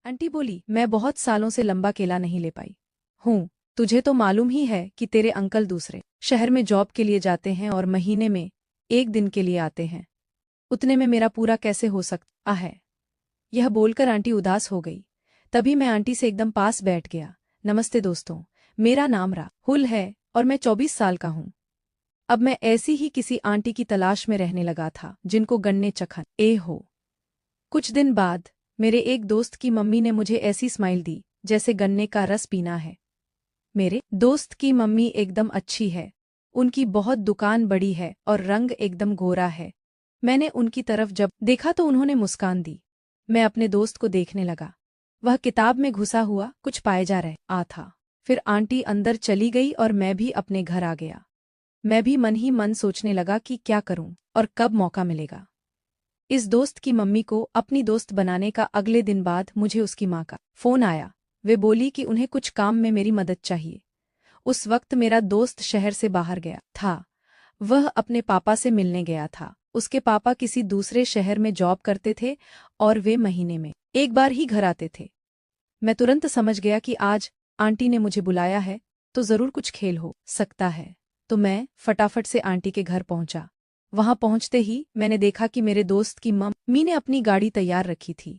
Aunty बोली, मैं बहुत सालों से लंबा केला नहीं ले पाई हूँ। तुझे तो मालूम ही है कि तेरे अंकल दूसरे शहर में जॉब के लिए जाते हैं और महीने में एक दिन के लिए आते हैं। उतने में मेरा पूरा कैसे हो सकता है। यह बोलकर आंटी उदास हो गई। तभी मैं आंटी से एकदम पास बैठ गया। नमस्ते दोस्तों, मेरा नाम राहुल है और मैं 24 साल का हूँ। अब मैं ऐसी ही किसी आंटी की तलाश में रहने लगा था जिनको गन्ने चखन ए हो। कुछ दिन बाद मेरे एक दोस्त की मम्मी ने मुझे ऐसी स्माइल दी जैसे गन्ने का रस पीना है। मेरे दोस्त की मम्मी एकदम अच्छी है। उनकी बहुत दुकान बड़ी है और रंग एकदम गोरा है। मैंने उनकी तरफ जब देखा तो उन्होंने मुस्कान दी। मैं अपने दोस्त को देखने लगा। वह किताब में घुसा हुआ कुछ पाए जा रहा था। फिर आंटी अंदर चली गई और मैं भी अपने घर आ गया। मैं भी मन ही मन सोचने लगा कि क्या करूं और कब मौका मिलेगा। इस दोस्त की मम्मी को अपनी दोस्त बनाने का अगले दिन बाद मुझे उसकी माँ का फोन आया। वे बोली कि उन्हें कुछ काम में मेरी मदद चाहिए। उस वक्त मेरा दोस्त शहर से बाहर गया था। वह अपने पापा से मिलने गया था। उसके पापा किसी दूसरे शहर में जॉब करते थे और वे महीने में एक बार ही घर आते थे। मैं तुरंत समझ गया कि आज आंटी ने मुझे बुलाया है तो जरूर कुछ खेल हो सकता है। तो मैं फटाफट से आंटी के घर पहुंचा। वहां पहुंचते ही मैंने देखा कि मेरे दोस्त की मम्मी ने अपनी गाड़ी तैयार रखी थी।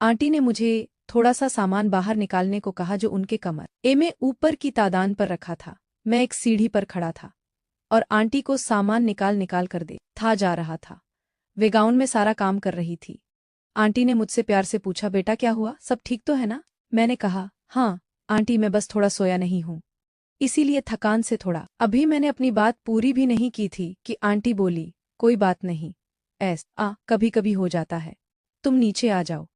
आंटी ने मुझे थोड़ा सा सामान बाहर निकालने को कहा जो उनके कमर में ऊपर की तादान पर रखा था। मैं एक सीढ़ी पर खड़ा था और आंटी को सामान निकाल निकाल कर दे था जा रहा था। वे गाउन में सारा काम कर रही थी। आंटी ने मुझसे प्यार से पूछा, बेटा क्या हुआ, सब ठीक तो है ना। मैंने कहा, हाँ आंटी, मैं बस थोड़ा सोया नहीं हूँ, इसीलिए थकान से थोड़ा। अभी मैंने अपनी बात पूरी भी नहीं की थी कि आंटी बोली, कोई बात नहीं, ऐसा कभी कभी हो जाता है, तुम नीचे आ जाओ,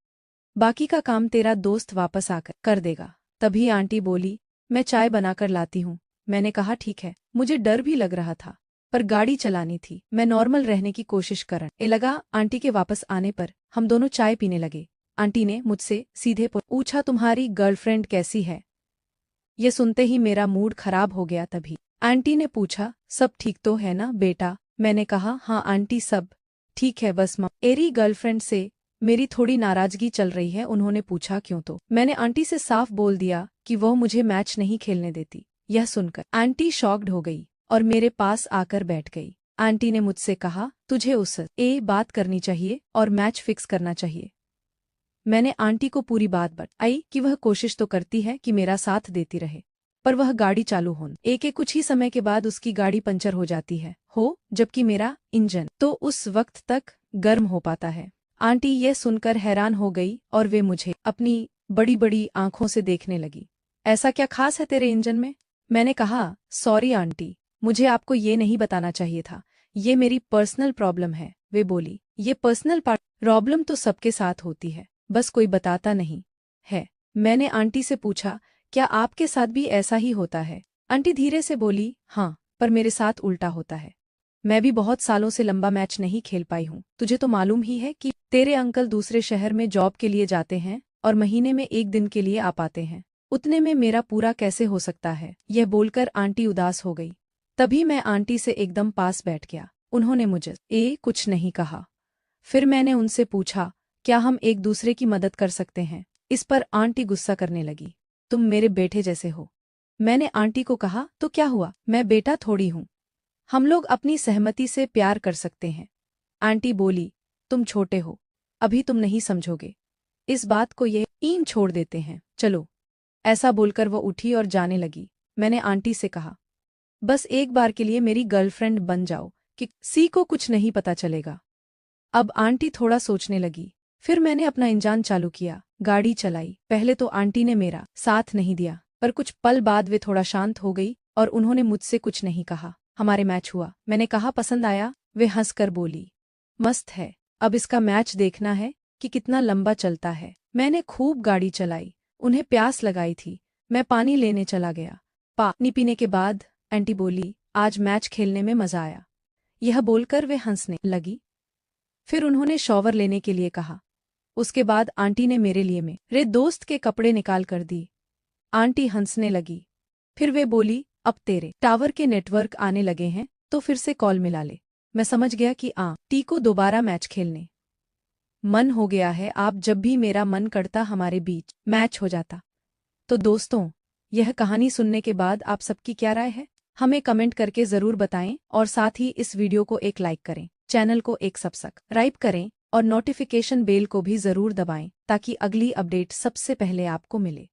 बाकी का काम तेरा दोस्त वापस आकर कर देगा। तभी आंटी बोली, मैं चाय बनाकर लाती हूँ। मैंने कहा ठीक है। मुझे डर भी लग रहा था पर गाड़ी चलानी थी। मैं नॉर्मल रहने की कोशिश करने लगा। आंटी के वापस आने पर हम दोनों चाय पीने लगे। आंटी ने मुझसे सीधे पूछा, तुम्हारी गर्लफ्रेंड कैसी है। ये सुनते ही मेरा मूड खराब हो गया। तभी आंटी ने पूछा, सब ठीक तो है ना बेटा। मैंने कहा, हाँ आंटी सब ठीक है, बस मेरी गर्लफ्रेंड से मेरी थोड़ी नाराजगी चल रही है। उन्होंने पूछा क्यों, तो मैंने आंटी से साफ बोल दिया कि वह मुझे मैच नहीं खेलने देती। यह सुनकर आंटी शॉक्ड हो गई और मेरे पास आकर बैठ गई। आंटी ने मुझसे कहा, तुझे उससे बात करनी चाहिए और मैच फिक्स करना चाहिए। मैंने आंटी को पूरी बात बताई कि वह कोशिश तो करती है कि मेरा साथ देती रहे, पर वह गाड़ी चालू होने के कुछ ही समय के बाद उसकी गाड़ी पंचर हो जाती है जबकि मेरा इंजन तो उस वक्त तक गर्म हो पाता है। आंटी यह सुनकर हैरान हो गई और वे मुझे अपनी बड़ी बड़ी आंखों से देखने लगी। ऐसा क्या खास है तेरे इंजन में। मैंने कहा, सॉरी आंटी, मुझे आपको ये नहीं बताना चाहिए था, ये मेरी पर्सनल प्रॉब्लम है। वे बोली, ये पर्सनल प्रॉब्लम तो सबके साथ होती है, बस कोई बताता नहीं है। मैंने आंटी से पूछा, क्या आपके साथ भी ऐसा ही होता है। आंटी धीरे से बोली, हाँ, पर मेरे साथ उल्टा होता है। मैं भी बहुत सालों से लंबा मैच नहीं खेल पाई हूँ। तुझे तो मालूम ही है कि तेरे अंकल दूसरे शहर में जॉब के लिए जाते हैं और महीने में एक दिन के लिए आ पाते हैं। उतने में मेरा पूरा कैसे हो सकता है। यह बोलकर आंटी उदास हो गई। तभी मैं आंटी से एकदम पास बैठ गया। उन्होंने मुझे कुछ नहीं कहा। फिर मैंने उनसे पूछा, क्या हम एक दूसरे की मदद कर सकते हैं। इस पर आंटी गुस्सा करने लगी, तुम मेरे बेटे जैसे हो। मैंने आंटी को कहा, तो क्या हुआ, मैं बेटा थोड़ी हूँ, हम लोग अपनी सहमति से प्यार कर सकते हैं। आंटी बोली, तुम छोटे हो, अभी तुम नहीं समझोगे, इस बात को ये ईन छोड़ देते हैं, चलो। ऐसा बोलकर वो उठी और जाने लगी। मैंने आंटी से कहा, बस एक बार के लिए मेरी गर्लफ्रेंड बन जाओ कि सी को कुछ नहीं पता चलेगा। अब आंटी थोड़ा सोचने लगी। फिर मैंने अपना इंजन चालू किया, गाड़ी चलाई। पहले तो आंटी ने मेरा साथ नहीं दिया, पर कुछ पल बाद वे थोड़ा शांत हो गई और उन्होंने मुझसे कुछ नहीं कहा। हमारे मैच हुआ। मैंने कहा, पसंद आया। वे हंसकर बोली, मस्त है, अब इसका मैच देखना है कि कितना लंबा चलता है। मैंने खूब गाड़ी चलाई। उन्हें प्यास लगाई थी। मैं पानी लेने चला गया। पानी पीने के बाद आंटी बोली, आज मैच खेलने में मजा आया। यह बोलकर वे हंसने लगी। फिर उन्होंने शॉवर लेने के लिए कहा। उसके बाद आंटी ने मेरे लिए मेरे दोस्त के कपड़े निकाल कर दी। आंटी हंसने लगी। फिर वे बोली, अब तेरे टावर के नेटवर्क आने लगे हैं तो फिर से कॉल मिला ले। मैं समझ गया कि आंटी को दोबारा मैच खेलने मन हो गया है, आप जब भी मेरा मन करता हमारे बीच मैच हो जाता। तो दोस्तों, यह कहानी सुनने के बाद आप सबकी क्या राय है? हमें कमेंट करके ज़रूर बताएं और साथ ही इस वीडियो को एक लाइक करें, चैनल को एक सब्सक्राइब करें और नोटिफिकेशन बेल को भी ज़रूर दबाएं ताकि अगली अपडेट सबसे पहले आपको मिले।